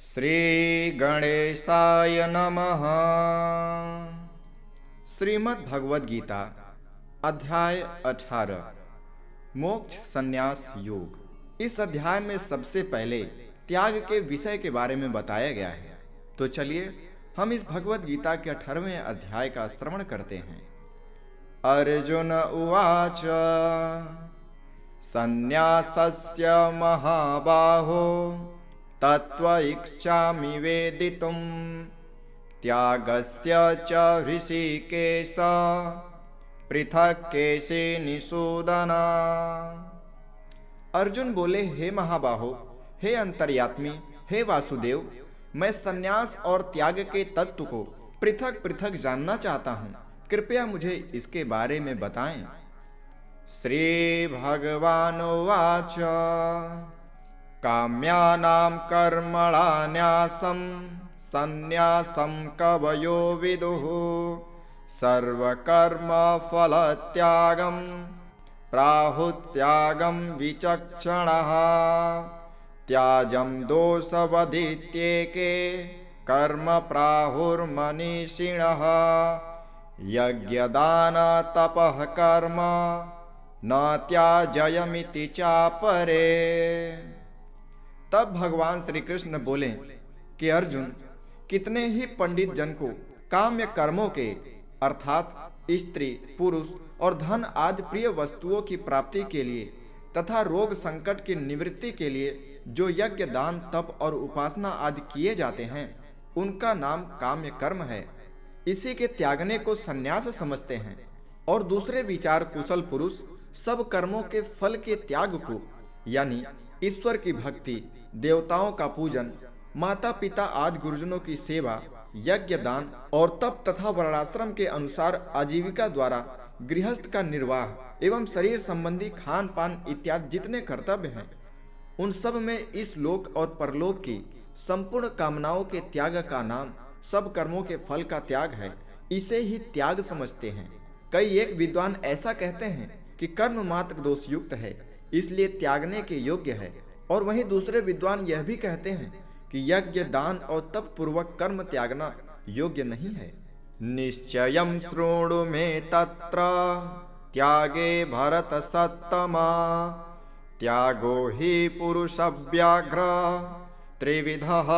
श्री गणेशाय नमः। श्रीमद् भगवद गीता अध्याय 18 मोक्ष संन्यास योग। इस अध्याय में सबसे पहले त्याग के विषय के बारे में बताया गया है। तो चलिए हम इस भगवद गीता के 18वें अध्याय का श्रवण करते हैं। अर्जुन उवाच संन्यासस्य महाबाहो तत्त्वइच्छामि वेदितुं त्यागस्य च ऋषिकेश पृथक् केशिनिषूदन। अर्जुन बोले, हे महाबाहो, हे अंतर्यात्मी, हे वासुदेव, मैं संन्यास और त्याग के तत्व को पृथक पृथक जानना चाहता हूँ। कृपया मुझे इसके बारे में बताएं। श्री भगवानुवाच काम्यानां कर्मणान्यासं संन्यासं कवयो विदुः सर्वकर्मफलत्यागं प्राहुत्यागं विचक्षणः त्याजं दोषवदित्येके कर्म प्राहुर्मनीषिणः यज्ञदान तपः कर्म न त्याजयमिति चापरे। तब भगवान श्री कृष्ण बोले कि अर्जुन, कितने ही पंडित जन को काम्य कर्मों के अर्थात स्त्री, पुरुष और धन आदि प्रिय वस्तुओं की प्राप्ति के लिए तथा रोग संकट की निवृत्ति के लिए जो यज्ञ, दान, तप और उपासना आदि किए जाते हैं, उनका नाम काम्य कर्म है। इसी के त्यागने को संन्यास समझते हैं। और दूसरे विचार कुशल पुरुष सब कर्मों के फल के त्याग को, यानी ईश्वर की भक्ति, देवताओं का पूजन, माता पिता आदि गुरुजनों की सेवा, यज्ञ, दान और तप तथा वर्णाश्रम के अनुसार आजीविका द्वारा गृहस्थ का निर्वाह एवं शरीर संबंधी खान पान इत्यादि जितने कर्तव्य हैं, उन सब में इस लोक और परलोक की संपूर्ण कामनाओं के त्याग का नाम सब कर्मों के फल का त्याग है। इसे ही त्याग समझते हैं। कई एक विद्वान ऐसा कहते हैं कि कर्म मात्र दोष युक्त है, इसलिए त्यागने के योग्य है। और वहीं दूसरे विद्वान यह भी कहते हैं कि यज्ञ, दान और तप पूर्वक कर्म त्यागना योग्य नहीं है। निश्चयं शृणु मे तत्र त्यागे भरत सत्तमा त्यागो हि पुरुषव्याघ्र त्रिविधः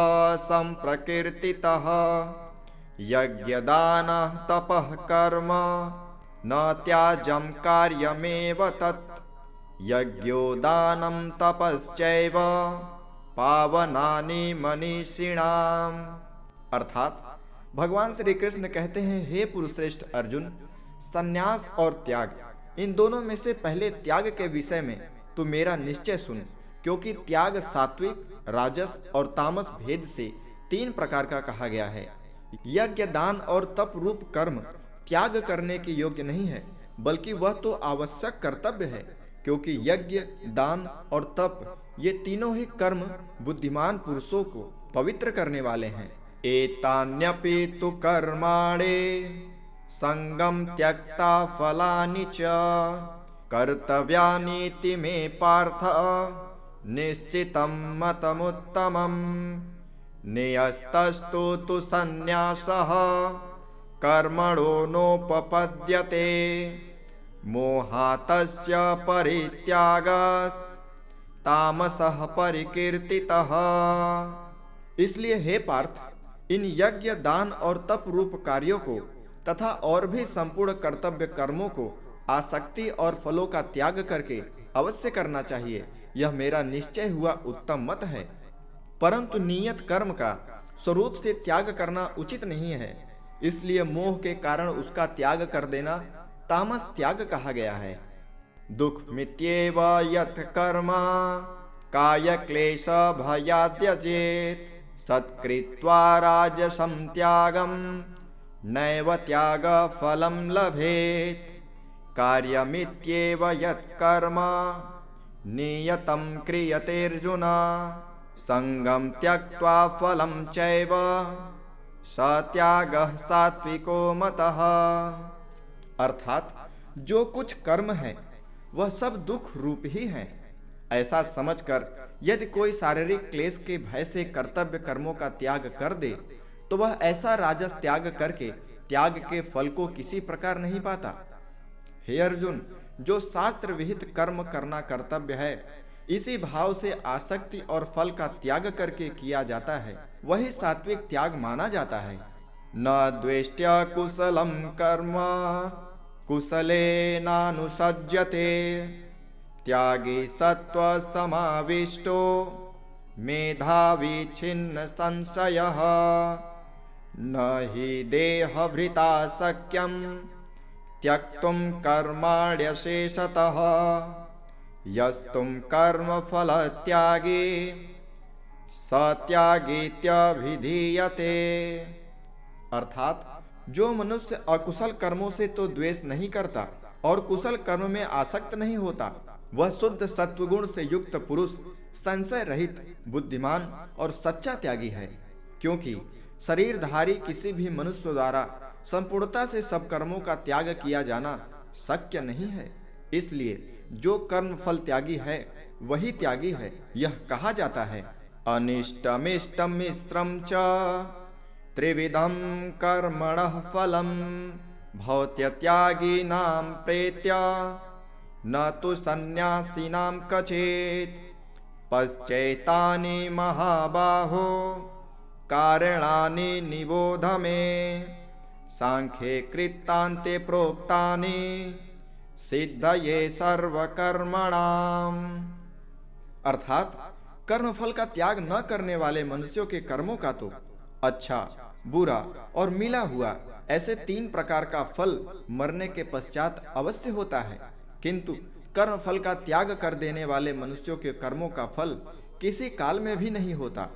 संप्रकीर्तितः यज्ञदानः तपः कर्म न त्याज्यं कार्यमेव तत् यज्ञो दानं तपश्चैव पावनानि मनीषिणाम्। अर्थात भगवान श्री कृष्ण कहते हैं, हे पुरुषश्रेष्ठ अर्जुन, संन्यास और त्याग, इन दोनों में से पहले त्याग के विषय में तू मेरा निश्चय सुन, क्योंकि त्याग सात्विक, राजस और तामस भेद से 3 प्रकार का कहा गया है। यज्ञ, दान और तप रूप कर्म त्याग करने के योग्य नहीं है, बल्कि वह तो आवश्यक कर्तव्य है, क्योंकि यज्ञ, दान और तप ये तीनों ही कर्म बुद्धिमान पुरुषों को पवित्र करने वाले हैं। एतान्यपि तु कर्माणि संगम त्यक्ता फलानि च कर्तव्यानीति मे पार्थ निश्चितं मतमुत्तमम् नियस्तस्तु तु संन्यासः कर्मणो नोपपद्यते मोहातस्य परित्यागः तामसः परिकीर्तितः। इसलिए हे पार्थ, इन यज्ञ, दान और तप रूप कार्यों को तथा और भी संपूर्ण कर्तव्य कर्मों को आसक्ति और फलों का त्याग करके अवश्य करना चाहिए। यह मेरा निश्चय हुआ उत्तम मत है। परंतु नियत कर्म का स्वरूप से त्याग करना उचित नहीं है, इसलिए मोह के कारण उसका त्याग कर देना तामस त्याग कहा गया है। दुख मित्येव यत् कर्म काय क्लेश भयाद्यजेत सत्कृत्वा राजसं त्यागं नैव त्याग फलं लभेत कार्यमित्येव यत् कर्म नियतं क्रियतेऽर्जुन संगं त्यक्त्वा फलं चैव सत्यागः सात्विको मतः। अर्थात जो कुछ कर्म है वह सब दुख रूप ही है। ऐसा समझकर यदि कोई शारीरिक क्लेश के भय से कर्तव्य कर्मों का त्याग कर दे तो वह ऐसा राजस त्याग करके त्याग के फल को किसी प्रकार नहीं पाता। हे अर्जुन, जो शास्त्र विहित कर्म करना कर्तव्य है, इसी भाव से आसक्ति और फल का त्याग करके किया जाता है, वही सात्विक त्याग माना जाता है। न द्वेष्ट्या कुशलम कर्म कुशले नानुसज्जते त्यागी सत्व समाविष्टो मेधावी छिन्न संशयः न हि देहभृता शक्यं त्यक्तुं कर्माण्यशेषतः यस्तुं कर्मफलत्यागी स त्यागीत्यभिधीयते। अर्थात जो मनुष्य अकुशल कर्मों से तो द्वेष नहीं करता और कुशल कर्म में आसक्त नहीं होता, वह शुद्ध सत्वगुण से युक्त पुरुष संशय रहित, बुद्धिमान और सच्चा त्यागी है। क्योंकि शरीरधारी किसी भी मनुष्य द्वारा संपूर्णता से सब कर्मों का त्याग किया जाना शक्य नहीं है। इसलिए जो कर्म फल त्यागी है वही त्यागी है। यह कहा जाता है, अनिष्टमिष्टम मिश्रम च त्रिविधम कर्मणः फलम भवत्यत्यागिनां प्रेत्य न तु सन्न्यासिनां कचेत् पश्चैतानि महाबाहो कारणानि निबोध मे सांख्ये कृतान्ते प्रोक्तानि सिद्धये सर्वकर्मणाम्। अर्थात कर्मफल का त्याग न करने वाले मनुष्यों के कर्मों का तो अच्छा, बुरा और मिला हुआ ऐसे 3 प्रकार का फल मरने के पश्चात अवश्य होता है, किंतु कर्म फल का त्याग कर देने वाले मनुष्यों के कर्मों का फल किसी काल में भी नहीं होता।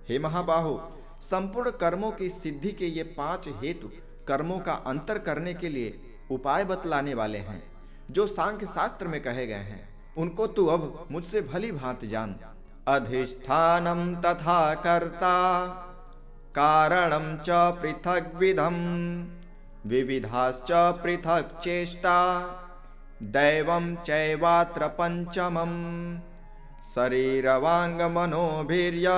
हे महाबाहो, संपूर्ण कर्मों की सिद्धि के ये 5 हेतु कर्मों का अंतर करने के लिए उपाय बतलाने वाले हैं, जो सांख्य शास्त्र में कहे गए हैं। उनको तू अब मुझसे भली भांति जान। अधिष्ठानम तथा कर्ता कारणम च पृथग्विधम विविधाश्च पृथक् चेष्टा दैवं चैवात्र पंचमम् शरीरवांग मनोभिर्य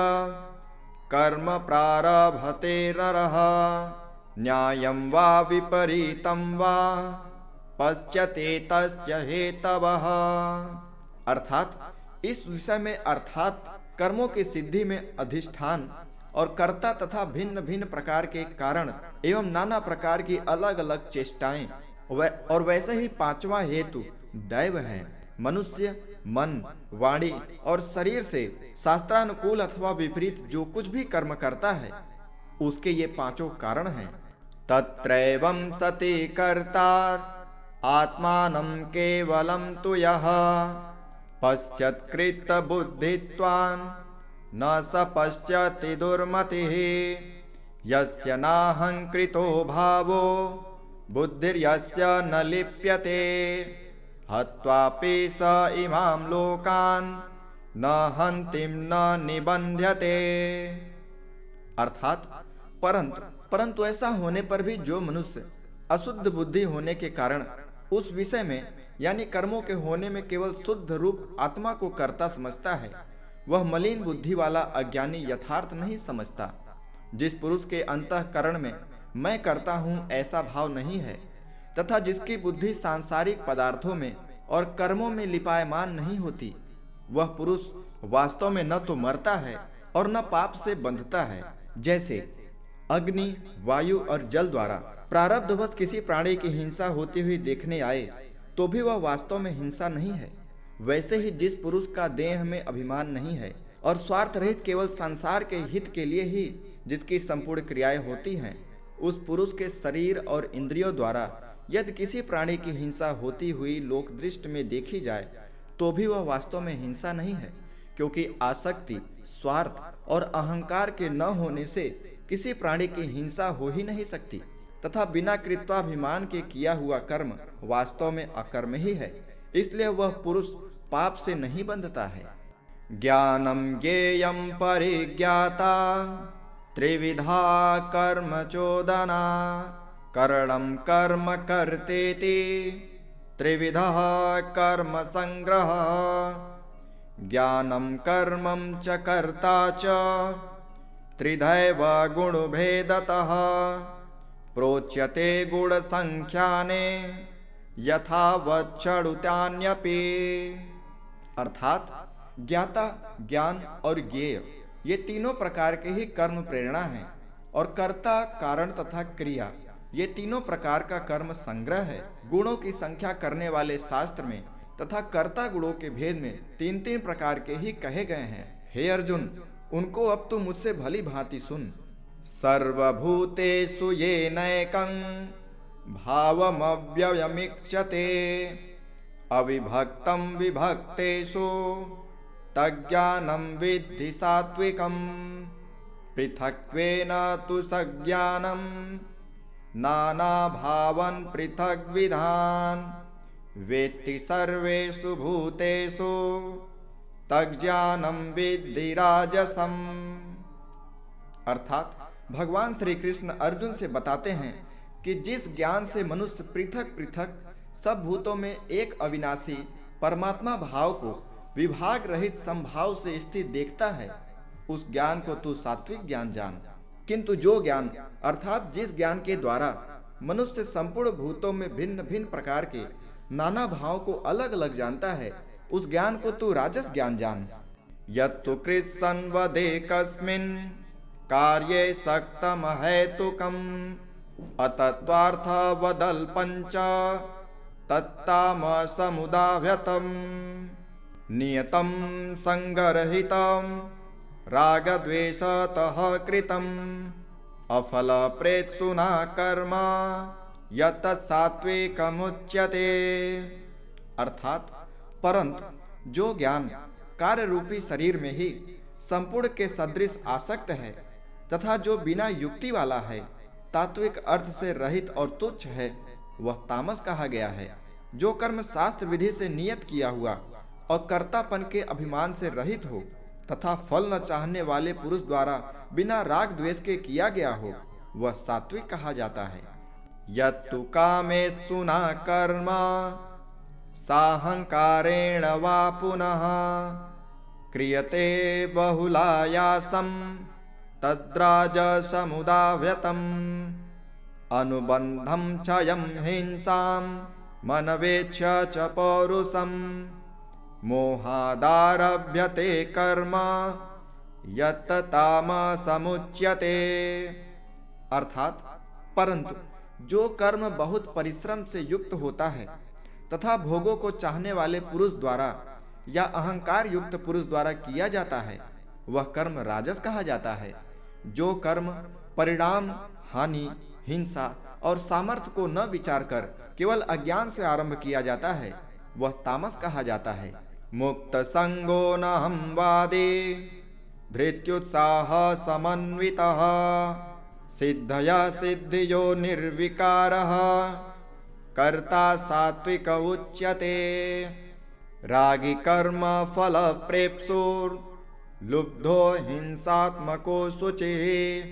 कर्म प्रारभते नरः न्यायं वा विपरीतं वा पश्यते तस्य हेतवः। अर्थात इस विषय में कर्मों की सिद्धि में अधिष्ठान और कर्ता तथा भिन्न भिन्न प्रकार के कारण एवं नाना प्रकार की अलग अलग चेष्टाएं और वैसे ही 5वां हेतु दैव है। मनुष्य मन, वाणी और शरीर से शास्त्रानुकूल अथवा विपरीत जो कुछ भी कर्म करता है, उसके ये 5 कारण हैं। तत्रैवं सति कर्ता आत्मानं केवलं तु यः पश्यत्कृत बुद्धित्वान् न स पश्यति दुर्मतिः यस्य नाहंकृतो भावो बुद्धिर्यस्य न लिप्यते हत्वापि स इमां लोकान् न हन्तिं न निबध्यते। अर्थात परंतु ऐसा होने पर भी जो मनुष्य अशुद्ध बुद्धि होने के कारण उस विषय में यानी कर्मों के होने में केवल शुद्ध रूप आत्मा को कर्ता समझता है, वह मलिन बुद्धि वाला अज्ञानी यथार्थ नहीं समझता। जिस पुरुष के अंतःकरण में मैं करता हूँ ऐसा भाव नहीं है तथा जिसकी बुद्धि सांसारिक पदार्थों में और कर्मों में लिपायमान नहीं होती, वह पुरुष वास्तव में न तो मरता है और न पाप से बंधता है। जैसे अग्नि, वायु और जल द्वारा प्रारब्धवश किसी प्राणी की हिंसा होती हुई देखने आए तो भी वह वास्तव में हिंसा नहीं है, वैसे ही जिस पुरुष का देह में अभिमान नहीं है और स्वार्थ रहित केवल संसार के हित के लिए ही जिसकी संपूर्ण क्रियाएं होती हैं, उस पुरुष के शरीर और इंद्रियों द्वारा यदि किसी प्राणी की हिंसा होती हुई लोक दृष्टि में देखी जाए तो भी वह वास्तव में हिंसा नहीं है, क्योंकि आसक्ति, स्वार्थ और अहंकार के न होने से किसी प्राणी की हिंसा हो ही नहीं सकती तथा बिना कृत्वाभिमान के किया हुआ कर्म वास्तव में अकर्म ही है, इसलिए वह पुरुष पाप से नहीं बंधता है। ज्ञानम ज्ञेयम परिज्ञाता त्रिविधा कर्म चोदना करणम कर्म कर्तेति त्रिविधा कर्म संग्रह ज्ञानं कर्मं च कर्ता च त्रिधैव गुणभेदतः प्रोच्यते गुणसंख्याने यथावच्छडुतान्यपि। अर्थात ज्ञाता, ज्ञान और ज्ञेय ये तीनों प्रकार के ही कर्म प्रेरणा हैं, और कर्ता, कारण तथा क्रिया ये तीनों प्रकार का कर्म संग्रह है। गुणों की संख्या करने वाले शास्त्र में तथा कर्ता गुणों के भेद में तीन तीन प्रकार के ही कहे गए हैं। हे अर्जुन, उनको अब तू मुझसे भली भांति सुन। सर्वभूतेषु येनैकं भावमव्ययमीक्षते अविभक्तं विभक्तेषु तज्ज्ञानं विद्धि सात्विकम्। पृथक्त्वेन तु सज्ञानं नानाभावं पृथग्विधान् वेत्ति सर्वेषु भूतेषु तज्ज्ञानं विद्धि राजसम्। अर्थात भगवान श्री कृष्ण अर्जुन से बताते हैं कि जिस ज्ञान से मनुष्य पृथक पृथक सब भूतों में एक अविनाशी परमात्मा भाव को विभाग रहित संभाव से स्थित देखता है, उस ज्ञान को तू सात्विक ज्ञान जान। किंतु जो ज्ञान अर्थात जिस ज्ञान के द्वारा मनुष्य संपूर्ण भूतों में भिन्न भिन्न प्रकार के नाना भाव को अलग अलग जानता है, उस ज्ञान को तू राजस ज्ञान जान। यत्तु कृत्सन्वदेकस्मिन् कार्ये सक्तम हेतुकम् अतत्वार्थवदल्पञ्च तत्तामसमुदाभ्यतम् नियतं संगरहितं रागद्वेषतः कृतम् अफलप्रेत्सुना कर्म यत्तत् सात्विकमुच्यते। अर्थात परंतु जो ज्ञान कार्य रूपी शरीर में ही संपूर्ण के सदृश आसक्त है तथा जो बिना युक्ति वाला है, तात्विक अर्थ से रहित और तुच्छ है, वह तामस कहा गया है। जो कर्म शास्त्र विधि से नियत किया हुआ और कर्तापन के अभिमान से रहित हो तथा फल न चाहने वाले पुरुष द्वारा बिना राग द्वेष के किया गया हो, वह सात्विक कहा जाता है। यत्तु कामेषु न कर्म साहंकारेण वा पुनः क्रियते बहुलायासं तद्राजसमुदाव्यतम् अनुबन्धं क्षयं हिंसां मनवेच्छ च पौरुषं मोहादारभ्यते कर्म यत् तामसमुच्यते। अर्थात परंतु जो कर्म बहुत परिश्रम से युक्त होता है तथा भोगों को चाहने वाले पुरुष द्वारा या अहंकार युक्त पुरुष द्वारा किया जाता है, वह कर्म राजस कहा जाता है। जो कर्म परिणाम, हानि, हिंसा और सामर्थ्य को न विचार कर केवल अज्ञान से आरंभ किया जाता है, वह तामस कहा जाता है। मुक्त संगो न हमवादी धृत्युत्साह समन्वितः सिद्धया सिद्धियो निर्विकारः कर्ता सात्विक उच्यते। रागी कर्म फल प्रेप्सुर लुब्धो हिंसात्मको शुचिः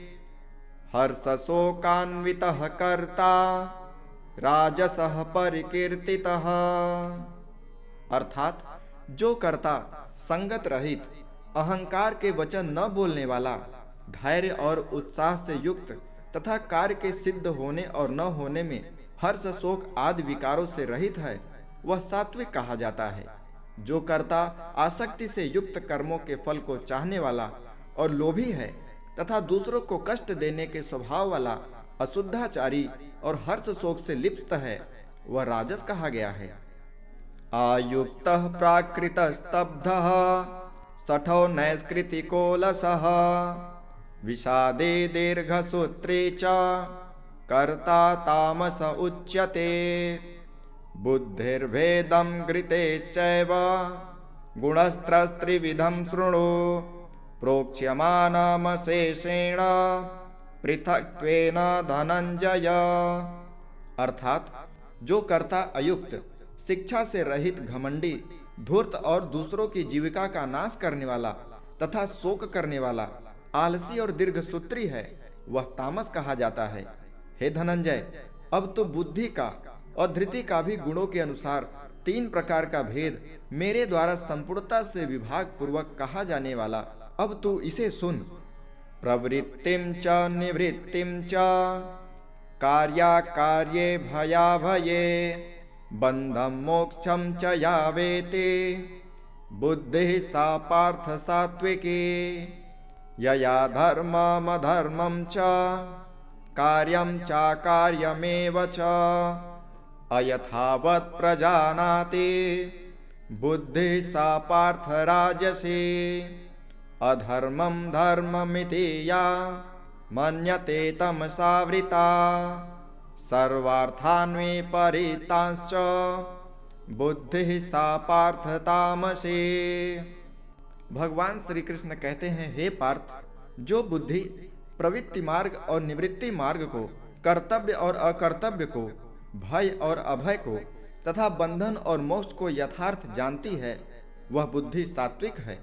हर्ष शोकान्वितः कर्ता राजसः परिकीर्तितः। अर्थात जो कर्ता संगत रहित, अहंकार के वचन न बोलने वाला, धैर्य और उत्साह से युक्त तथा कार्य के सिद्ध होने और न होने में हर्ष शोक आदि विकारों से रहित है, वह सात्विक कहा जाता है। जो कर्ता आसक्ति से युक्त कर्मों के फल को चाहने वाला और लोभी है तथा दूसरों को कष्ट देने के स्वभाव वाला, अशुद्धाचारी और हर्ष शोक से लिप्त है, वह राजस कहा गया है। आयुक्तः प्राकृतस्तब्धः शठो नैष्कृतिको लसः विषादे दीर्घसूत्रे च कर्ता तामस उच्यते। बुद्धिर्भेदं घृतेश्चैव गुणस्त्रस्त्रिविधं शृणु प्रोक्ष्यमानमशेषेण पृथक्त्वेन धनंजय। अर्थात जो कर्ता अयुक्त, शिक्षा से रहित, घमंडी, धूर्त और दूसरों की जीविका का नाश करने वाला तथा शोक करने वाला, आलसी और दीर्घसूत्री है, वह तामस कहा जाता है। हे धनंजय, अब तो बुद्धि का और धृति का भी गुणों के अनुसार तीन प्रकार का भेद मेरे द्वारा संपूर्णता से विभाग पूर्वक कहा जाने वाला, अब तू इसे सुन। प्रवृत्तिम च निवृत्तिम च कार्याकार्ये भयाभये बंधम मोक्षम च या वेति बुद्धि सा पार्थ सात्विकी यया धर्ममधर्मं च कार्यं चाकार्यमेव च अयथावत् प्रजानाति बुद्धि सा पार्थ राजसी अधर्मं धर्ममिति या मन्यते तमसावृता सर्वार्थान् विपरीतांश्च बुद्धि सा पार्थ तामसी। भगवान श्री कृष्ण कहते हैं, हे पार्थ, जो बुद्धि प्रवृत्ति मार्ग और निवृत्ति मार्ग को, कर्तव्य और अकर्तव्य को, भय और अभय को तथा बंधन और मोक्ष को यथार्थ जानती है, वह बुद्धि सात्विक है।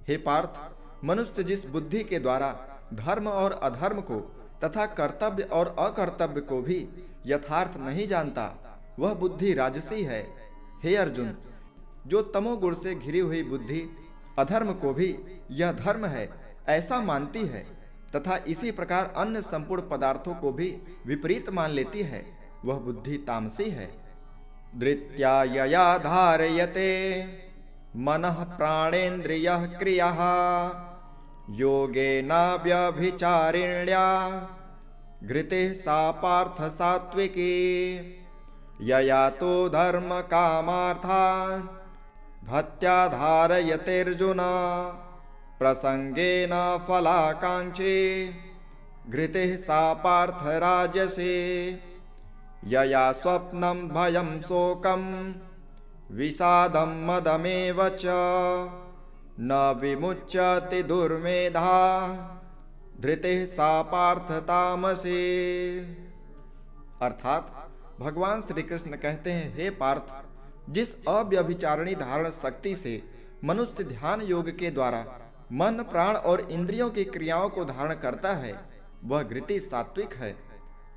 हे पार्थ, मनुष्य जिस बुद्धि के द्वारा धर्म और अधर्म को तथा कर्तव्य और अकर्तव्य को भी यथार्थ नहीं जानता, वह बुद्धि राजसी है। हे अर्जुन, जो तमोगुण से घिरी हुई बुद्धि अधर्म को भी यह धर्म है ऐसा मानती है तथा इसी प्रकार अन्य संपूर्ण पदार्थों को भी विपरीत मान लेती है, वह बुद्धि तामसी है। धृत्या यया धारयते मनः प्राणेन्द्रियः क्रियाः योगेन व्यभिचारिण्या घृते सा पार्थ सात्विकी यया तो धर्म कामार्थान् भक्त्या धारयतेर्जुन प्रसंगेन फलाकांक्षी घृते सा पार्थ राजसी यया स्वप्नं भयं शोकं विषादं मदमेव च न विमुच्यते दुर्मेधा धृते सा पार्थ तामसी। अर्थात भगवान श्री कृष्ण कहते हैं, हे पार्थ, जिस अव्यभिचारिणी धारण शक्ति से मनुष्य ध्यान योग के द्वारा मन प्राण और इंद्रियों की क्रियाओं को धारण करता है, वह घृति सात्विक है।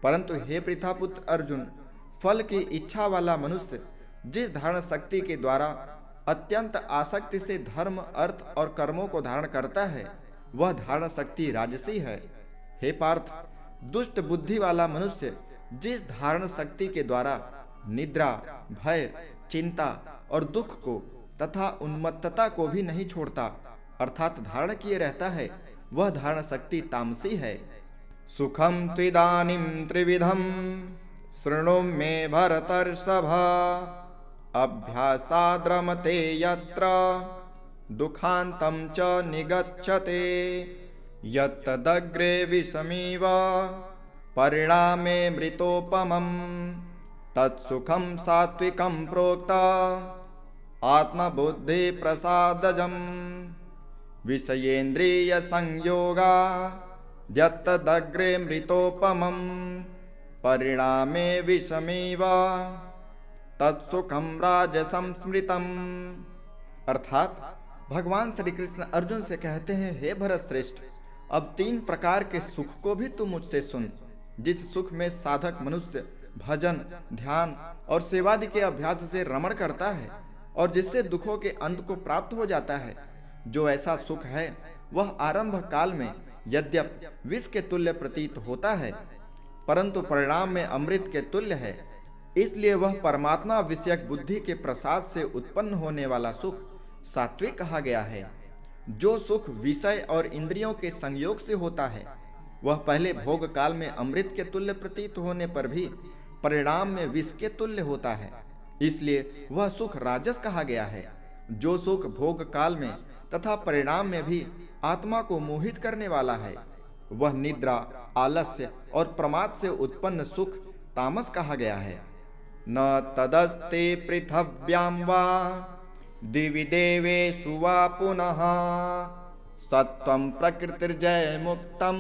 परंतु हे पृथापुत्र अर्जुन, फल की इच्छा वाला मनुष्य जिस धारण शक्ति के द्वारा अत्यंत आसक्ति से धर्म अर्थ और कर्मों को धारण करता है, वह धारण शक्ति राजसी है। हे पार्थ, दुष्ट बुद्धि वाला मनुष्य जिस धारण शक्ति के द्वारा निद्रा, भय, चिंता और दुख को तथा उन्मत्तता को भी नहीं छोड़ता अर्थात धारण किए रहता है, वह धारण शक्ति तामसी है। सुखम त्विदानीं त्रिविधम शृणु मे भरतर्षभ अभ्यासाद्रमते यत्र दुखान्तं च निगच्छते यत्तदग्रे विषमिव परिणामे मृतोपमम् तत्सुखं सात्विकं प्रोक्त आत्मबुद्धि प्रसादजम् विषयेन्द्रिय संयोगा यत्तदग्रे मृतोपमम् परिणामे विषमिव तत्सुखम राजसं स्मृतम्। अर्थात भगवान श्री कृष्ण अर्जुन से कहते हैं, हे भरत श्रेष्ठ, अब तीन प्रकार के सुख को भी तू मुझसे सुन। जिस सुख में साधक मनुष्य भजन, ध्यान और सेवादि के अभ्यास से रमण करता है और जिससे दुखों के अंत को प्राप्त हो जाता है, जो ऐसा सुख है वह आरंभ काल में यद्यप विष के तुल्य प्रतीत होता है, परंतु परिणाम में अमृत के तुल्य है। इसलिए वह परमात्मा विषयक बुद्धि के प्रसाद से उत्पन्न होने वाला सुख सात्विक कहा गया है। जो सुख विषय और इंद्रियों के संयोग से होता है, वह पहले भोग काल में अमृत के तुल्य प्रतीत होने पर भी परिणाम में विष के तुल्य होता है, इसलिए वह सुख राजस कहा गया है। जो सुख भोग काल में तथा परिणाम में भी आत्मा को मोहित करने वाला है, वह निद्रा, आलस्य और प्रमाद से उत्पन्न सुख तामस कहा गया है। न तदस्ते पृथव्यां वा दिवि देवेषु वा पुनः सत्वं प्रकृतिर्जय मुक्तं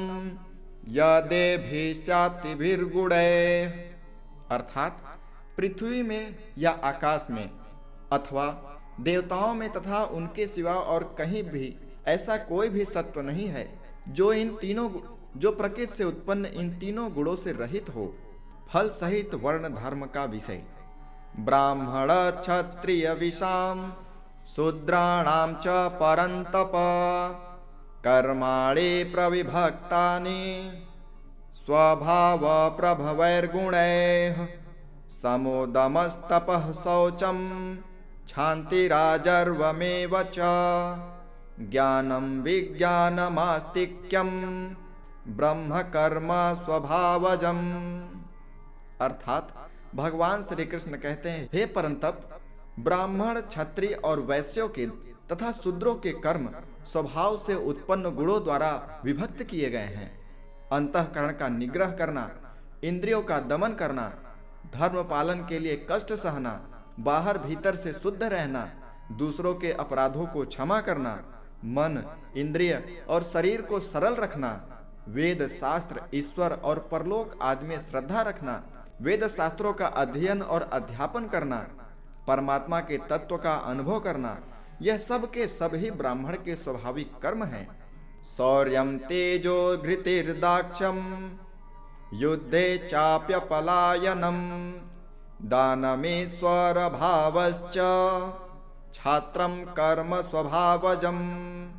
यदेभिः स्यातिभिर्गुणैः। अर्थात पृथ्वी में या आकाश में अथवा देवताओं में तथा उनके सिवा और कहीं भी ऐसा कोई भी सत्व नहीं है जो प्रकृति से उत्पन्न इन तीनों गुणों से रहित हो, फल सहित वर्ण धर्म का विषय। ब्राह्मण क्षत्रिय विषाम शूद्राणां च परन्तप कर्माणि प्रविभक्तानि स्वभाव प्रभवैर्गुणैः समोदमस्तपः शौचं क्षान्तिराजर्वमेव च ज्ञानं विज्ञानमास्तिक्यं ब्रह्म कर्म स्वभावजम्। अर्थात भगवान श्री कृष्ण कहते हैं, हे परंतप, ब्राह्मण क्षत्रिय और वैश्यों के तथा शूद्रों के कर्म स्वभाव से उत्पन्न गुणों द्वारा विभक्त किए गए हैं। अंतःकरण का निग्रह करना, इंद्रियों का दमन करना, धर्म पालन के लिए कष्ट सहना, बाहर भीतर से शुद्ध रहना, दूसरों के अपराधों को क्षमा करना, मन, इंद्रिय और शरीर को सरल रखना, वेद शास्त्र, ईश्वर और परलोक आदि में श्रद्धा रखना, वेद शास्त्रों का अध्ययन और अध्यापन करना, परमात्मा के तत्व का अनुभव करना, यह सब के सब ही ब्राह्मण के स्वाभाविक कर्म हैं। शौर्यं तेजो घृतिर्दाक्ष्यं युद्धे चाप्यपलायनम् दानमीश्वर भावश्च छात्रं कर्म स्वभावजम्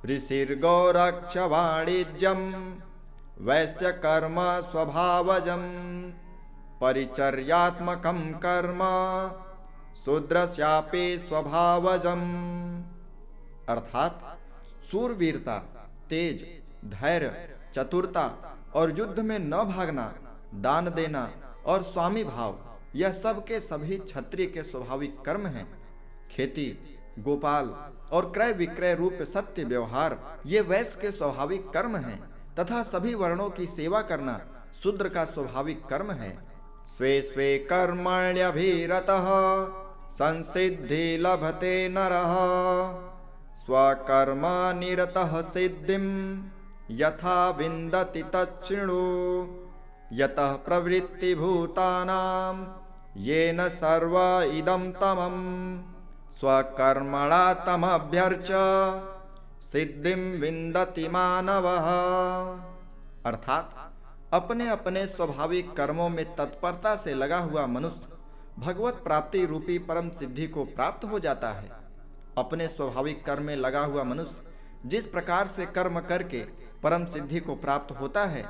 ऋषिर्गौरक्ष वाणिज्यं वैश्य कर्म स्वभावजम् परिचर्यात्मकं कर्म शूद्रस्यापि स्वभावजम्। अर्थात शूरवीरता, तेज, धैर्य, चतुरता और युद्ध में न भागना, दान देना और स्वामी भाव, यह सब के सभी क्षत्रिय के स्वाभाविक कर्म हैं। खेती, गोपाल और क्रय विक्रय रूप सत्य व्यवहार ये वैश्य के स्वाभाविक कर्म हैं तथा सभी वर्णों की सेवा करना शूद्र का स्वाभाविक कर्म है। स्वे स्वे कर्मण्यभिरतः संसिद्धि लभते नरः स्वकर्म निरतः सिद्धिं यथा विन्दति तच्छृणु यतः प्रवृत्ति भूतानां येन सर्व इदं तमं स्वकर्मणा तमभ्यर्च सिद्धिं विन्दति मानवः। अर्थात अपने अपने स्वाभाविक कर्मों में तत्परता से लगा हुआ मनुष्य भगवत प्राप्ति रूपी परम सिद्धि को प्राप्त हो जाता है। अपने स्वाभाविक कर्म में लगा हुआ मनुष्य जिस प्रकार से कर्म करके परम सिद्धि को प्राप्त होता है,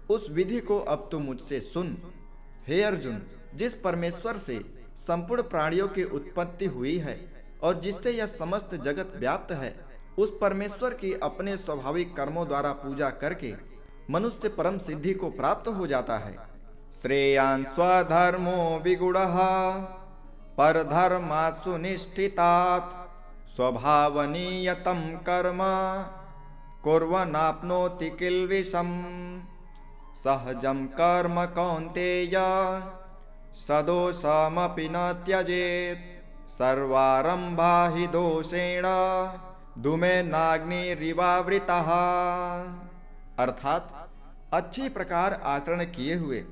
उस विधि को अब तू मुझसे सुन। हे अर्जुन, जिस परमेश्वर से संपूर्ण प्राणियों की उत्पत्ति हुई है और जिससे यह समस्त जगत व्याप्त है, उस परमेश्वर की अपने स्वाभाविक कर्मों द्वारा पूजा करके मनुष्य परम सिद्धि को प्राप्त हो जाता है। श्रेयान् स्वधर्मो विगुणः परधर्मात् सुनिष्ठितात् स्वभावनियतं कर्म कुर्वन्नाप्नोति किल्बिषम् सहजं कर्म कौन्तेय सदोषमपि न त्यजेत् सर्वारम्भा हि दोषेण धूमेनाग्निरिवावृताः। अर्थात अच्छी प्रकार आचरण किए हुए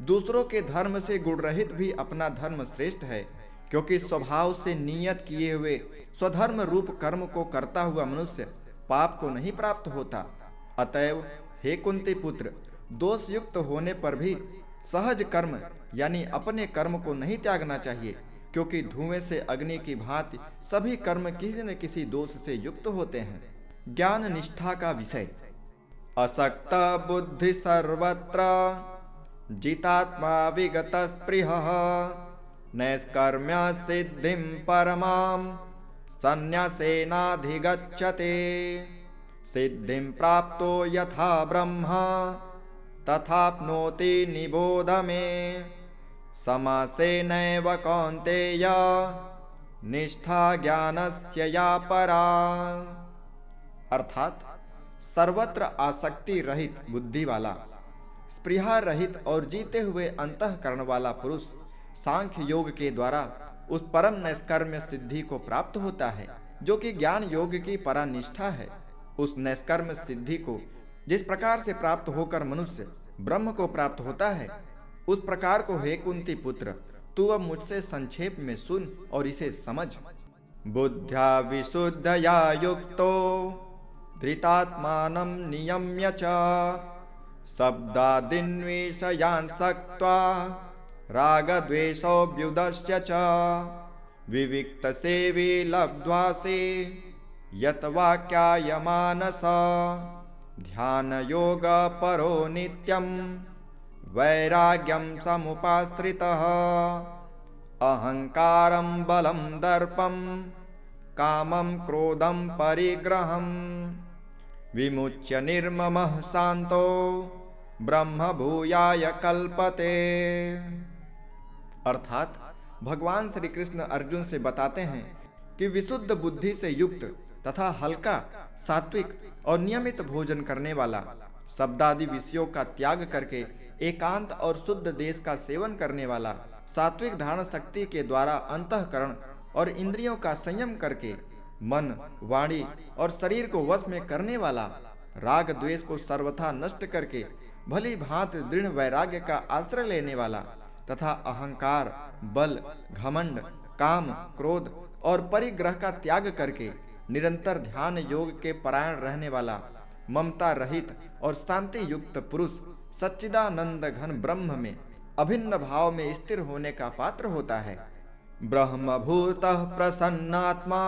दूसरों के धर्म से गुण रहित भी अपना धर्म श्रेष्ठ है, क्योंकि स्वभाव से नियत किए हुए स्वधर्म रूप कर्म को करता हुआ मनुष्य पाप को नहीं प्राप्त होता। अतएव हे कुंती पुत्र, दोष युक्त होने पर भी सहज कर्म यानी अपने कर्म को नहीं त्यागना चाहिए, क्योंकि धुएं से अग्नि की भांति सभी कर्म किसी न किसी दोष से युक्त होते हैं। ज्ञान निष्ठा का विषय। असक्त बुद्धि सर्वत्र जितात्मा विगत स्पृहः नैष्कर्म्य सिद्धिं परमां संन्यासेनाधिगच्छते सिद्धिं प्राप्तो यथा ब्रह्म तथाप्नोति निबोध मे समासेनैव कौन्तेय निष्ठा ज्ञानस्य या परा। अर्थात सर्वत्र आसक्ति रहित बुद्धि वाला, स्पृहा रहित और जीते हुए अंतःकरण वाला पुरुष सांख्य योग के द्वारा उस परम नैष्कर्म्य सिद्धि को प्राप्त होता है जो कि ज्ञान योग की परा निष्ठा है। उस नैष्कर्म्य सिद्धि को जिस प्रकार से प्राप्त होकर मनुष्य ब्रह्म को प्राप्त होता है, उस प्रकार को हे कुंती पुत्र तू अब मुझसे संक्षेप में सुन और इसे समझ। बुद्ध्या विशुद्धया युक्तो धृतात्मानं नियम्य च शब्दादीन् विषयान् सक्त्वा रागद्वेषोऽभ्युदस्य च विविक्तसेवी लब्ध्वासे यत वाक्यायमानस ध्यानयोगपरो नित्यं वैराग्यं समुपाश्रितः अहंकारं बलं दर्पं कामं क्रोधं परिग्रहं विमुच्य निर्ममः शांतो ब्रह्म भूयाय कल्पते। अर्थात भगवान श्री कृष्ण अर्जुन से बताते हैं कि विशुद्ध बुद्धि से युक्त तथा हल्का, सात्विक और नियमित भोजन करने वाला, शब्दादि विषयों का त्याग करके एकांत और शुद्ध देश का सेवन करने वाला, सात्विक धारण शक्ति के द्वारा अंतःकरण और इंद्रियों का संयम करके मन, वाणी और शरीर को वश में करने वाला, राग द्वेष को सर्वथा नष्ट करके भली भांति दृढ़ वैराग्य का आश्रय लेने वाला तथा अहंकार, बल, घमंड, काम, क्रोध और परिग्रह का त्याग करके निरंतर ध्यान योग के परायण रहने वाला, ममता रहित और शांति युक्त पुरुष सच्चिदानंद घन ब्रह्म में अभिन्न भाव में स्थिर होने का पात्र होता है। ब्रह्मभूतः प्रसन्नात्मा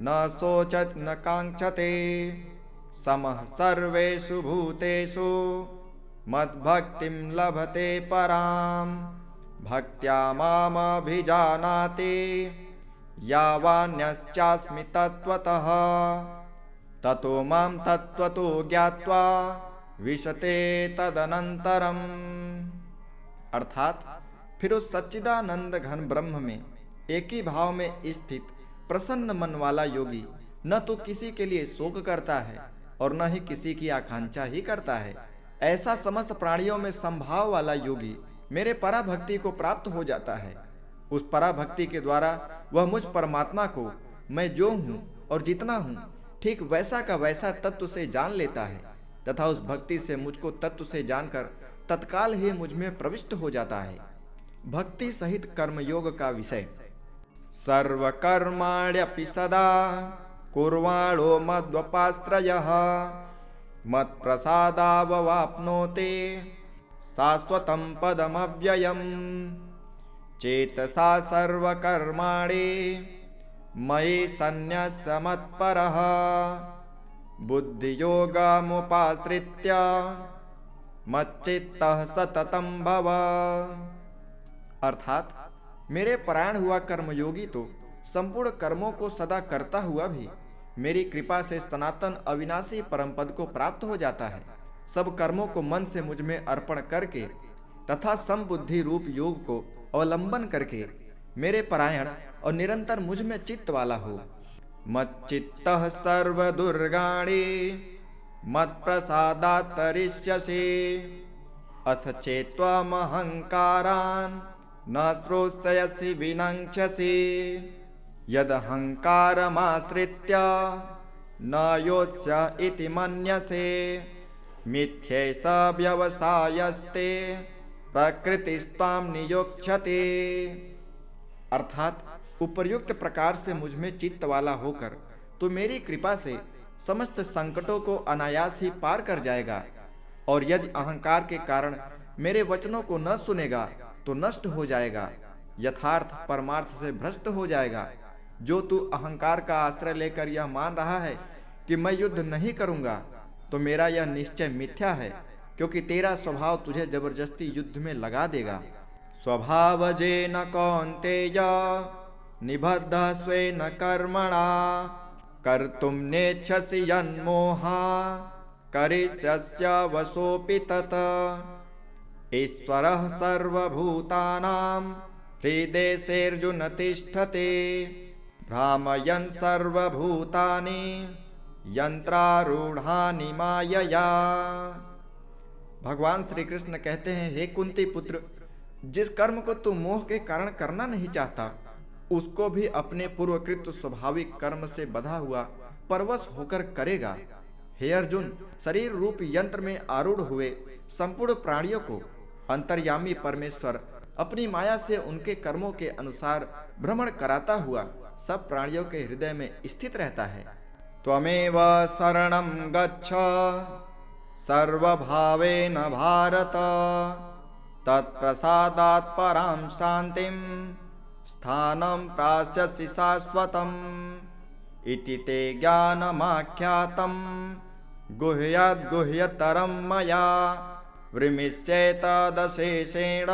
न शोचत न कांक्षते समः सर्वेषु भूतेषु मद्भक्तिं लभते पराम भक्त्या मामभिजानाति यावान्यश्चास्मि तत्त्वतः ततो मां तत्त्वतो ज्ञात्वा विशते तदनंतरम। अर्थात फिर उस सच्चिदानंद घन ब्रह्म में एक ही भाव में स्थित प्रसन्न मन वाला योगी न तो किसी के लिए शोक करता है और न ही किसी की आकांक्षा ही करता है। ऐसा समस्त प्राणियों में संभाव वाला योगी मेरे पराभक्ति को प्राप्त हो जाता है। उस पराभक्ति के द्वारा वह मुझ परमात्मा को मैं जो हूँ और जितना हूँ ठीक वैसा का वैसा तत्व से जान लेता है तथा उस भक्ति से मुझको तत्व से जानकर तत्काल ही मुझ में प्रविष्ट हो जाता है। भक्ति सहित कर्मयोग का विषय। सर्वकर्माण्यपि सदा कुर्वाणो मद्वपाश्रयः मत्प्रसादाववाप्नोति शाश्वतं पदमव्ययम् चेतसा सर्वकर्माणि मयि सन्न्यस्य मत्परः बुद्धियोगमुपाश्रित्य मच्चित्तः सततं भव। अर्थात मेरे परायण हुआ कर्मयोगी तो संपूर्ण कर्मों को सदा करता हुआ भी मेरी कृपा से सनातन अविनाशी परम पद को प्राप्त हो जाता है। सब कर्मों को मन से मुझ में अर्पण करके तथा समबुद्धि रूप योग को अवलंबन करके मेरे परायण और निरंतर मुझ में चित्त वाला हो। मच्चित्तः सर्वदुर्गाणि मत्प्रसादात् तरिष्यसि अथ चेत्त्वमहङ्कारान् न श्रोष्यसि विनङ्क्ष्यसि यदहङ्कारमाश्रित्य न योत्स्य इति मन्यसे मिथ्यैष व्यवसायस्ते प्रकृतिस्त्वां नियोक्ष्यते। अर्थात उपर्युक्त प्रकार से मुझ में चित्त वाला होकर तो मेरी कृपा से समस्त संकटों को अनायास ही पार कर जाएगा और यदि अहंकार के कारण मेरे वचनों को न सुनेगा तो नष्ट हो जाएगा, यथार्थ परमार्थ से भ्रष्ट हो जाएगा। जो तू अहंकार का आश्रय लेकर यह मान रहा है कि मैं युद्ध नहीं करूंगा तो मेरा यह निश्चय मिथ्या है, क्योंकि तेरा स्वभाव तुझे जबरदस्ती युद्ध में लगा देगा। स्वभावजेन कौन्तेय निबद्धः स्वेन कर्मणा कर्तुं नेच्छसि यन्मोहा करिष्यस्य वशोऽपि तत् ईश्वरः सर्वभूतानां हृदेशेऽर्जुन तिष्ठते भ्रामयन् सर्वभूतानि यंत्रारूढ़ानि मायया। भगवान श्री कृष्ण कहते हैं, हे कुंती पुत्र, जिस कर्म को तू मोह के कारण करना नहीं चाहता उसको भी अपने पूर्वकृत स्वाभाविक कर्म से बधा हुआ परवश होकर करेगा। हे अर्जुन, शरीर रूप यंत्र में आरूढ़ हुए संपूर्ण प्राणियों को अंतर्यामी परमेश्वर अपनी माया से उनके कर्मों के अनुसार भ्रमण कराता हुआ सब प्राणियों के हृदय में स्थित रहता है। त्वमेव शरणं गच्छ सर्वभावेन भारत तत्प्रसादात् परां शान्तिं स्थानं प्राप्स्यसि शाश्वतम् इति ते ज्ञानमाख्यातं गुह्यद्गुह्यतरं मया वृमिष्येतदशेषेण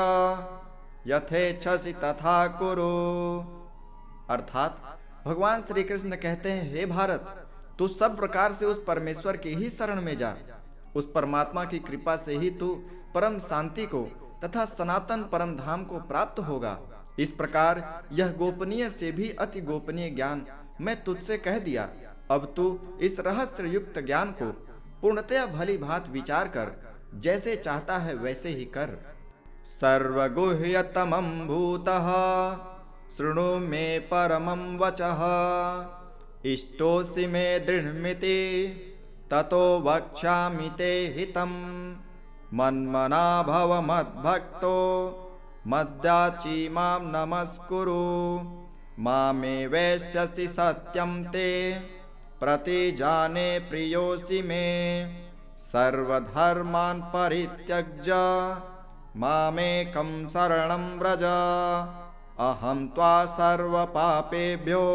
यथेच्छसि तथा कुरु। अर्थात भगवान श्री कृष्ण कहते हैं, हे भारत, तू सब प्रकार से उस परमेश्वर की ही शरण में जा। उस परमात्मा की कृपा से ही तू परम शांति को तथा सनातन परम धाम को प्राप्त होगा। इस प्रकार यह गोपनीय से भी अति गोपनीय ज्ञान मैं तुझसे कह दिया। अब तू इस रहस्य युक्त ज्ञान को पूर्णतया भली भांति विचार कर, जैसे चाहता है वैसे ही कर। सर्वगुह्यतमं भूतः शृणु मे परमं वचः इष्टोऽसि मे दृढमिति ततो वक्ष्यामि ते हितम् मन्मना भव मद्भक्तो मद्याची मां नमस्कुरु मामे वैश्यसि सत्यं ते प्रतिजाने प्रियोऽसि मे सर्वधर्मान् परित्यज्य मामेकं शरणं व्रज अहं त्वा सर्वपापेभ्यो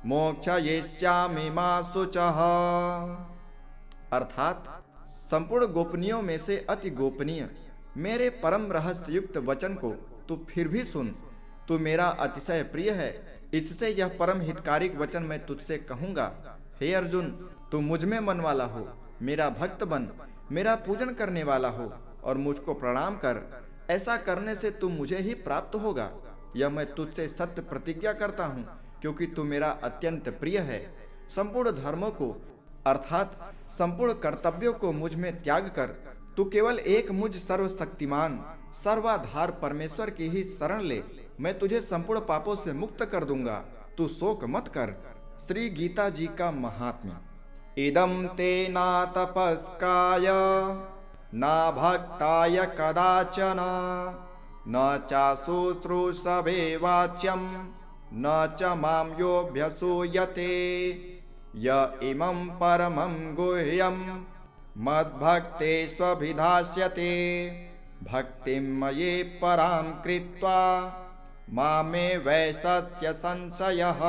मोक्षयिष्यामि मा शुचः। अर्थात संपूर्ण गोपनीयों में से अति गोपनीय मेरे परम रहस्य युक्त वचन को तू फिर भी सुन। तू मेरा अतिशय प्रिय है, इससे यह परम हितकारिक वचन मैं तुझसे कहूँगा। हे अर्जुन, तू मुझ में मन वाला हो, मेरा भक्त बन, मेरा पूजन करने वाला हो और मुझको प्रणाम कर। ऐसा करने से तू मुझे ही प्राप्त होगा। यह मैं तुझसे सत्य प्रतिज्ञा करता हूँ, क्योंकि तू मेरा अत्यंत प्रिय है। संपूर्ण धर्मों को अर्थात संपूर्ण कर्तव्यों को मुझ में त्याग कर तू केवल एक मुझ सर्वशक्तिमान सर्वाधार परमेश्वर की ही शरण ले। मैं तुझे संपूर्ण पापों से मुक्त कर दूंगा, तू शोक मत कर। श्री गीता जी का महात्म्य। इदं ते ना तपस्काय ना भक्ताय कदाचन न चाशुश्रूषवे वाच्यं न च मां योऽभ्यसूयते य इमं परमं गुह्यं मद्भक्तेष्वभिधास्यते भक्तिं मयि परां कृत्वा मामे वैसत्य संशयः।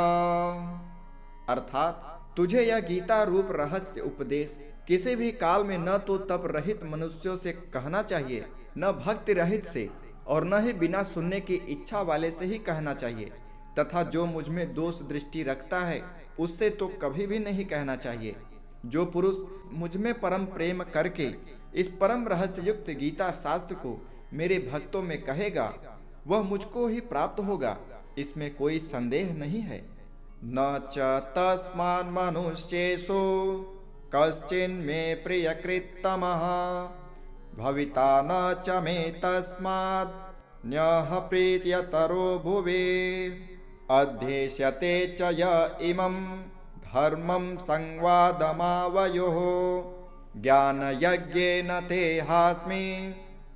अर्थात तुझे यह गीता रूप रहस्य उपदेश किसी भी काल में न तो तप रहित मनुष्यों से कहना चाहिए, न भक्ति रहित से, और न ही बिना सुनने की इच्छा वाले से ही कहना चाहिए, तथा जो मुझ में दोष दृष्टि रखता है उससे तो कभी भी नहीं कहना चाहिए। जो पुरुष मुझ में परम प्रेम करके इस परम रहस्य युक्त गीता शास्त्र को मेरे भक्तों में कहेगा, वह मुझको ही प्राप्त होगा, इसमें कोई संदेह नहीं है। न च तस्मान् मनुष्येषु कश्चिन्मे प्रियकृत्तमः भविता न च मे तस्मात् न्यः प्रीत्यतरो भुवि अध्येष्यते च य इमं धर्मं संवादमावयोः ज्ञानयज्ञेन ते हास्मि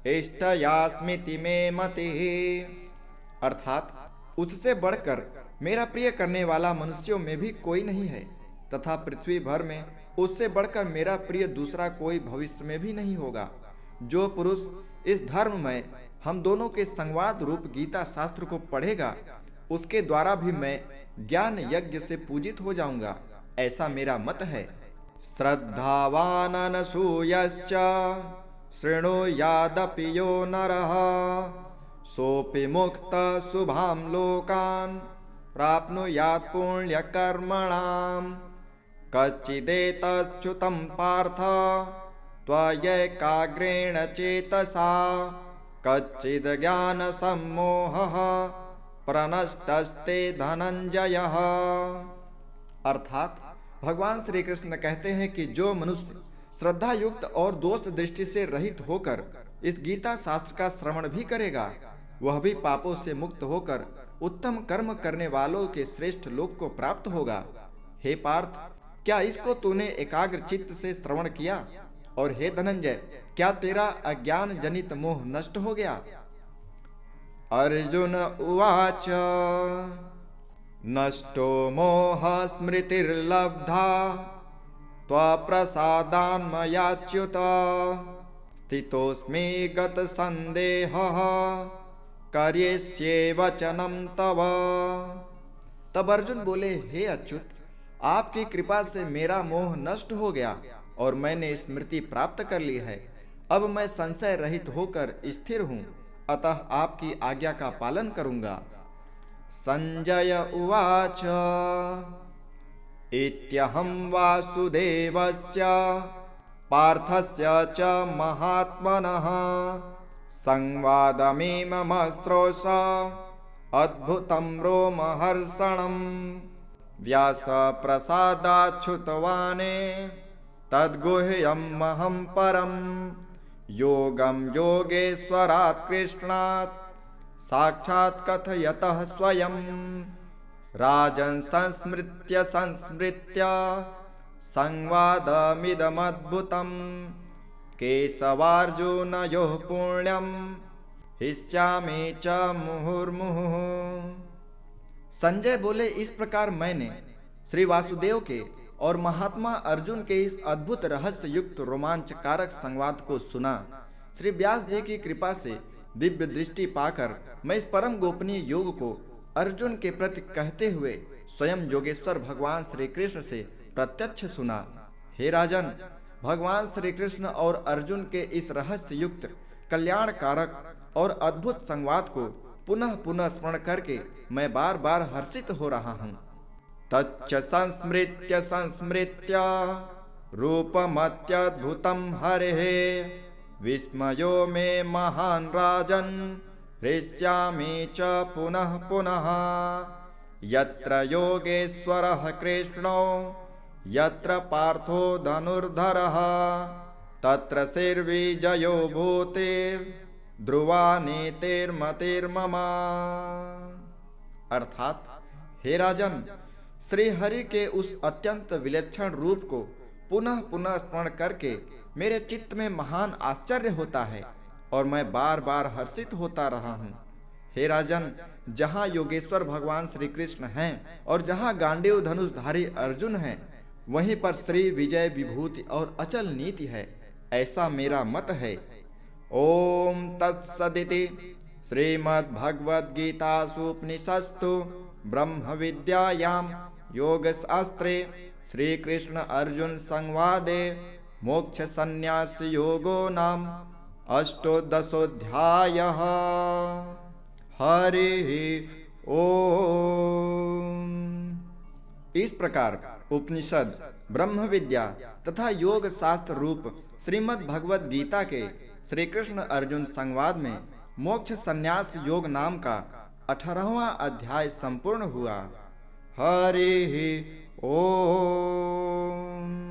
इष्टयास्मिति मे मतिः। अर्थात उससे बढ़कर मेरा प्रिय करने वाला मनुष्यों में भी कोई नहीं है, तथा पृथ्वी भर में उससे बढ़कर मेरा प्रिय दूसरा कोई भविष्य में भी नहीं होगा। जो पुरुष इस धर्म में हम दोनों के संवाद रूप गीता शास्त्र को पढ़ेगा, उसके द्वारा भी मैं ज्ञान यज्ञ से पूजित हो जाऊंगा, ऐसा मेरा मत है। श्रद्धावान् अनसूयश्च शृणुयादपि यो नरः सोऽपि मुक्तः शुभां लोकान् प्राप्नुयात् पुण्यकर्मणाम् कच्चिदेतच्छ्रुतं पार्थ त्वयैकाग्रेण चेतसा कच्चिद् ज्ञानसम्मोहः प्रनष्टस्ते धनंजयः। अर्थात भगवान श्री कृष्ण कहते हैं कि जो मनुष्य श्रद्धा युक्त और दोष दृष्टि से रहित होकर इस गीता शास्त्र का श्रवण भी करेगा, वह भी पापों से मुक्त होकर उत्तम कर्म करने वालों के श्रेष्ठ लोक को प्राप्त होगा। हे पार्थ, क्या इसको तूने एकाग्र चित्त से श्रवण किया? और हे धनंजय, क्या तेरा अज्ञान जनित मोह नष्ट हो गया? अर्जुन उवाच नष्टो मोह स्मृतिर्लब्धा त्वप्रसादान्मयाच्युत स्थितोऽस्मि गतसन्देहः करिष्ये वचनं तव। तब अर्जुन बोले, हे अच्युत, आपकी कृपा से मेरा मोह नष्ट हो गया और मैंने स्मृति प्राप्त कर ली है। अब मैं संशय रहित होकर स्थिर हूँ, अतः आपकी आज्ञा का पालन करूँगा। संजय उवाच इत्यहं वासुदेवस्य पार्थस्य च महात्मनः संवादमिममस्त्रोष अद्भुतं रोमहर्षणं व्यासप्रसादाच्छ्रुतवाने तद्गुह्यमहं परं योगं योगेश्वरात् कृष्णात् साक्षात् कथयतः स्वयं। राजन् संस्मृत्य संवादमिदमद्भुतं केशवार्जुनयोः पुण्यं हिष्यामि च मुहुर्मुहुः। संजय बोले, इस प्रकार मैंने श्री वासुदेव के और महात्मा अर्जुन के इस अद्भुत रहस्य युक्त रोमांचकारक संवाद को सुना। श्री व्यास जी की कृपा से दिव्य दृष्टि पाकर मैं इस परम गोपनीय योग को अर्जुन के प्रति कहते हुए स्वयं योगेश्वर भगवान श्री कृष्ण से प्रत्यक्ष सुना। हे राजन, भगवान श्री कृष्ण और अर्जुन के इस रहस्य युक्त कल्याणकारक और अद्भुत संवाद को पुनः पुनः स्मरण करके मैं बार बार हर्षित हो रहा हूँ। तच्च संस्मृत्य रूपमत्यद्भुतं हरेः विस्मयो मे महान् राजन् हृष्यामि च पुनः पुनः। यत्र योगेश्वरः कृष्णो यत्र पार्थो धनुर्धरः तत्र शिर्विजयो भूतिर्ध्रुवा नीतिर्मतिर्मम। अर्थात, हे राजन, श्री हरि के उस अत्यंत विलक्षण रूप को पुनः पुनः स्मरण करके मेरे चित्त में महान आश्चर्य होता है और मैं बार बार हर्षित होता रहा हूँ। हे राजन, जहाँ योगेश्वर भगवान श्री कृष्ण हैं और जहाँ गांडीव धनुषधारी अर्जुन हैं, वहीं पर श्री विजय विभूति और अचल नीति है, ऐसा मेरा मत है। ओम तत्सदिति श्रीमद्भगवद्गीतासूपनिषत्सु ब्रह्म विद्यायां योगशास्त्रे श्री कृष्ण अर्जुन संवादे मोक्ष संन्यास योगो नाम अष्टोदशोऽध्यायः। हरि ओम। इस प्रकार उपनिषद, ब्रह्म विद्या तथा योग शास्त्र रूप श्रीमद् भगवद गीता के श्री कृष्ण अर्जुन संवाद में मोक्ष संन्यास योग नाम का 18वां अध्याय संपूर्ण हुआ। हरि ओम।